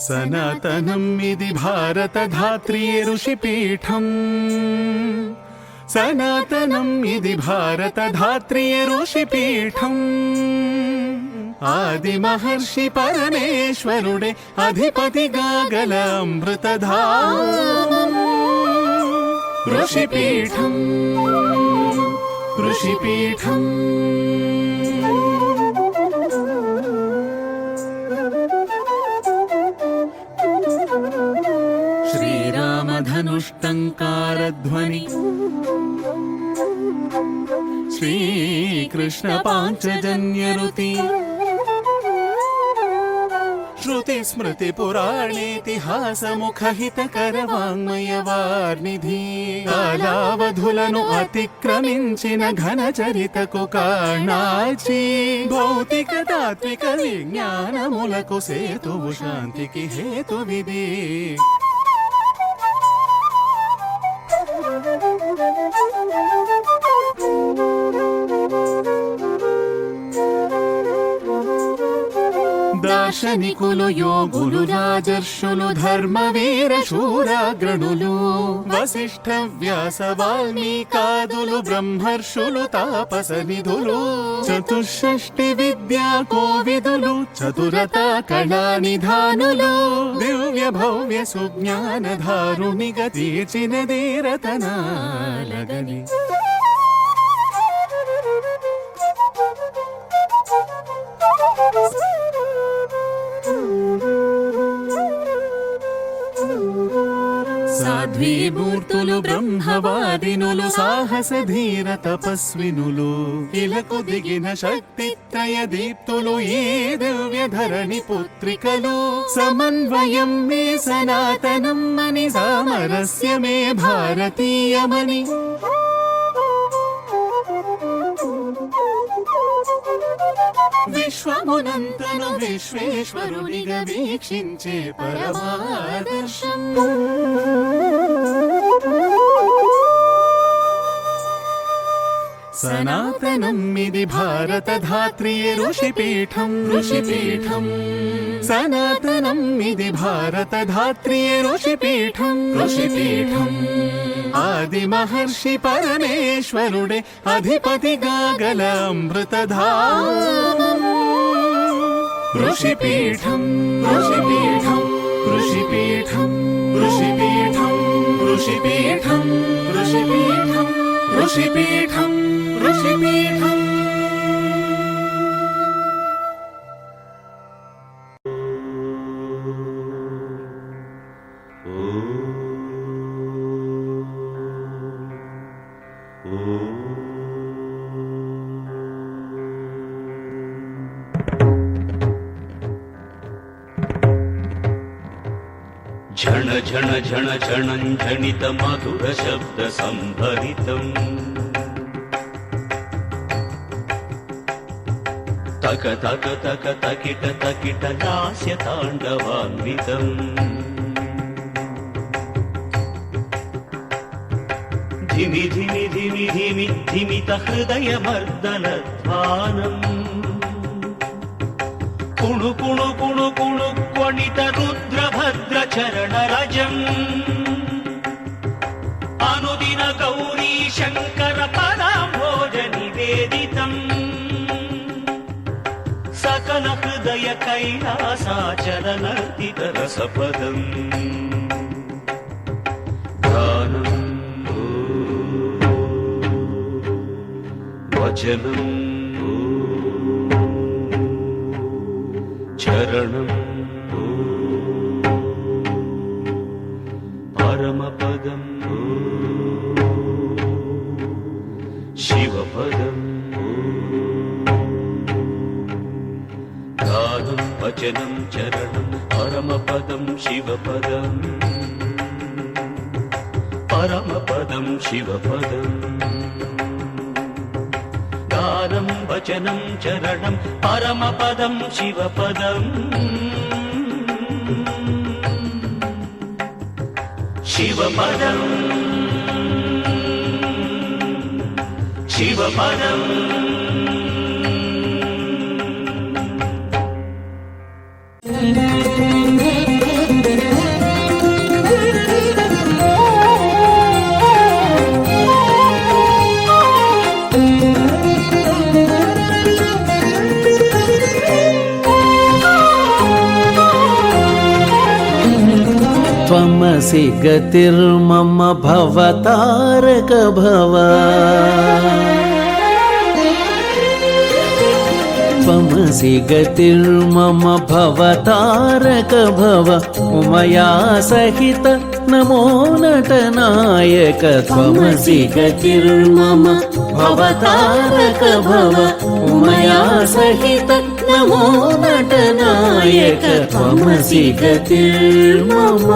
సనాతనం ఇది భారత ధాత్రియే ఋషిపీఠం. సనాతనం ఇది భారత ధాత్రియే ఋషిపీఠం. ఆది మహర్షి పరమేశ్వరుడే అధిపతిగా గల అమృతధామం. ఋషిపీఠం ఋషిపీఠం. శ్రీరామధనుష్టంకారధ్వని శ్రీకృష్ణ పాంచజన్యరుతి శృతి స్మృతి పురాణేతిహాసముఖహితకర వాంగ్మయ వార్నిధి. కాలావధులను అతిక్రమించిన ఘన చరితకు కాణాచి. భౌతిక తాత్విక విజ్ఞానములకు సేతువు శాంతికి హేతువిది. దార్శనికులు యోగులు రాజర్షులు ధర్మవీర శూరాగ్రణులు వశిష్ఠ వ్యాస వాల్మీకాదులు బ్రహ్మర్షులు తాపస నిధులు చతుషష్టి విద్యా కోవిదులు చతురత కళా నిధానులు దివ్య భవ్య సుజ్ఞాన ధారునిగా తీర్చినదే రతనాలగని. సాధ్వీమూర్తులు బ్రహ్మవాదినులు సాహస ధీర తపస్వినులు ఇలకు దిగిన శక్తిత్రయ దీప్తులు ఈ దివ్య ధరణి పుత్రికలు. సమన్వయం మే సనాతనం అని సామరస్యమే భారతీయమని. విశ్వమునంతను విశ్వేశ్వరునిగా వీక్షించే పరమాదర్శం. సనాతనం ఇది భారత ధాత్రియే ఋషిపీఠం. ఋషిపీఠం. సనాతనం ఇది భారత ధాత్రియే ఋషిపీఠం. ఋషిపీఠం. ఆది మహర్షి పరమేశ్వరుడే అధిపతిగా గల అమృతధామం. ఋషిపీఠం ఋషిపీఠం ఋషిపీఠం ఋషిపీఠం ఋషిపీఠం ఋషిపీఠం ఋషిపీఠం ఋషిపీఠం. झण झण झण झणं झणित मधुर शब्द संभरितम् तक तक तक तकिट तकिट लास्य ताण्डवान्वितम् धिमि धिमि धिमि धिमि धिमित हृदय मर्दनध्वानम् कुणु कुणु कुणु कुणु क्वणित रुद्रभद्र चरण रजम् अनुदिन गौरी शङ्कर पदाम्भोज निवेदितम् सकल हृदय कैलासाचलनर्तित रसपदम् गानम् वचनम् चरणम् परमपदम् शिवपदम् गानं वचनं चरणं परमपदं शिवपदम् परमपदं शिवपदम् गानं वचनं चरणं परमपदं शिवपदम् शिवपदम् शिवपदम्. त्वमसि गतिर्मम भवतारक भव त्वमसि गतिर्मम भवतारक भव उमया सहित नमो नटनायक त्वमसि गतिर्मम भवतारक भव उमया सहित नमो नटनायक त्वमसि गतिर्मम